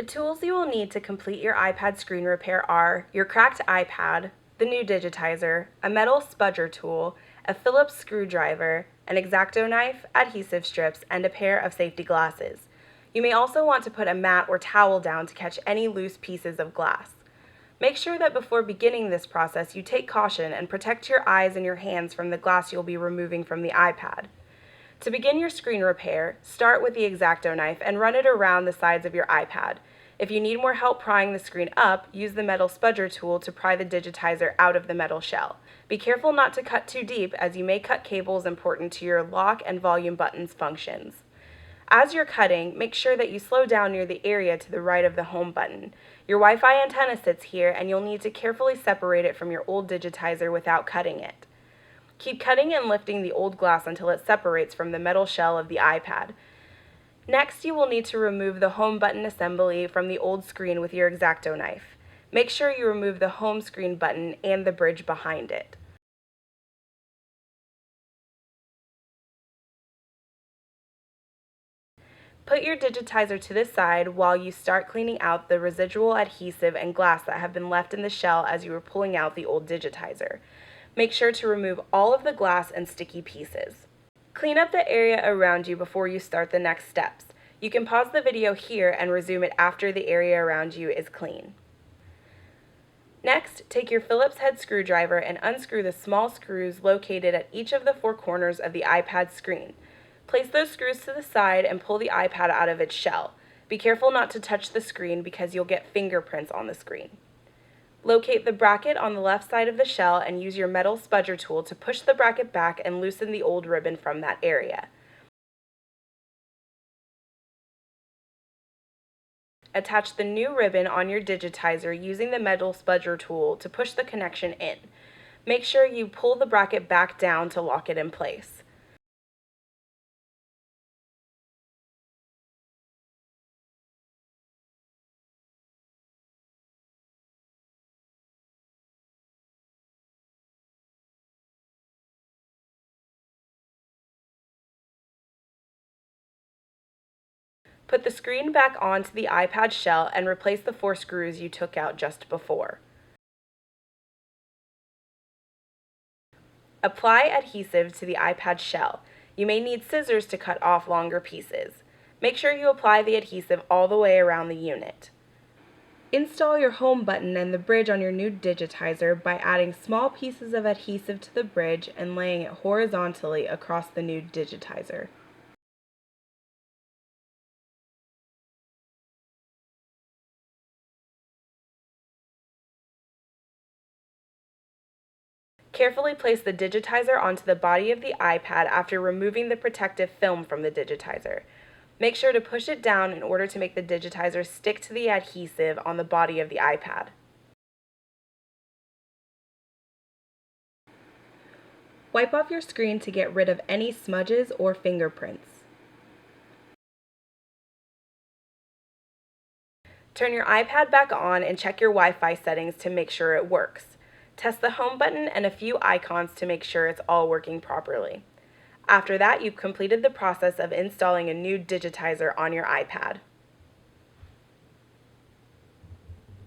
tools you will need to complete your iPad screen repair are your cracked iPad, the new digitizer, a metal spudger tool, a Phillips screwdriver, an X-Acto knife, adhesive strips, and a pair of safety glasses. You may also want to put a mat or towel down to catch any loose pieces of glass. Make sure that before beginning this process you take caution and protect your eyes and your hands from the glass you'll be removing from the iPad. To begin your screen repair, start with the X-Acto knife and run it around the sides of your iPad. If you need more help prying the screen up, use the metal spudger tool to pry the digitizer out of the metal shell. Be careful not to cut too deep, as you may cut cables important to your lock and volume buttons functions. As you're cutting, make sure that you slow down near the area to the right of the home button. Your Wi-Fi antenna sits here, and you'll need to carefully separate it from your old digitizer without cutting it. Keep cutting and lifting the old glass until it separates from the metal shell of the iPad. Next, you will need to remove the home button assembly from the old screen with your X-Acto knife. Make sure you remove the home screen button and the bridge behind it. Put your digitizer to the side while you start cleaning out the residual adhesive and glass that have been left in the shell as you were pulling out the old digitizer. Make sure to remove all of the glass and sticky pieces. Clean up the area around you before you start the next steps. You can pause the video here and resume it after the area around you is clean. Next, take your Phillips head screwdriver and unscrew the small screws located at each of the four corners of the iPad screen. Place those screws to the side and pull the iPad out of its shell. Be careful not to touch the screen because you'll get fingerprints on the screen. Locate the bracket on the left side of the shell and use your metal spudger tool to push the bracket back and loosen the old ribbon from that area. Attach the new ribbon on your digitizer using the metal spudger tool to push the connection in. Make sure you pull the bracket back down to lock it in place. Put the screen back onto the iPad shell and replace the 4 screws you took out just before. Apply adhesive to the iPad shell. You may need scissors to cut off longer pieces. Make sure you apply the adhesive all the way around the unit. Install your home button and the bridge on your new digitizer by adding small pieces of adhesive to the bridge and laying it horizontally across the new digitizer. Carefully place the digitizer onto the body of the iPad after removing the protective film from the digitizer. Make sure to push it down in order to make the digitizer stick to the adhesive on the body of the iPad. Wipe off your screen to get rid of any smudges or fingerprints. Turn your iPad back on and check your Wi-Fi settings to make sure it works. Test the home button and a few icons to make sure it's all working properly. After that, you've completed the process of installing a new digitizer on your iPad.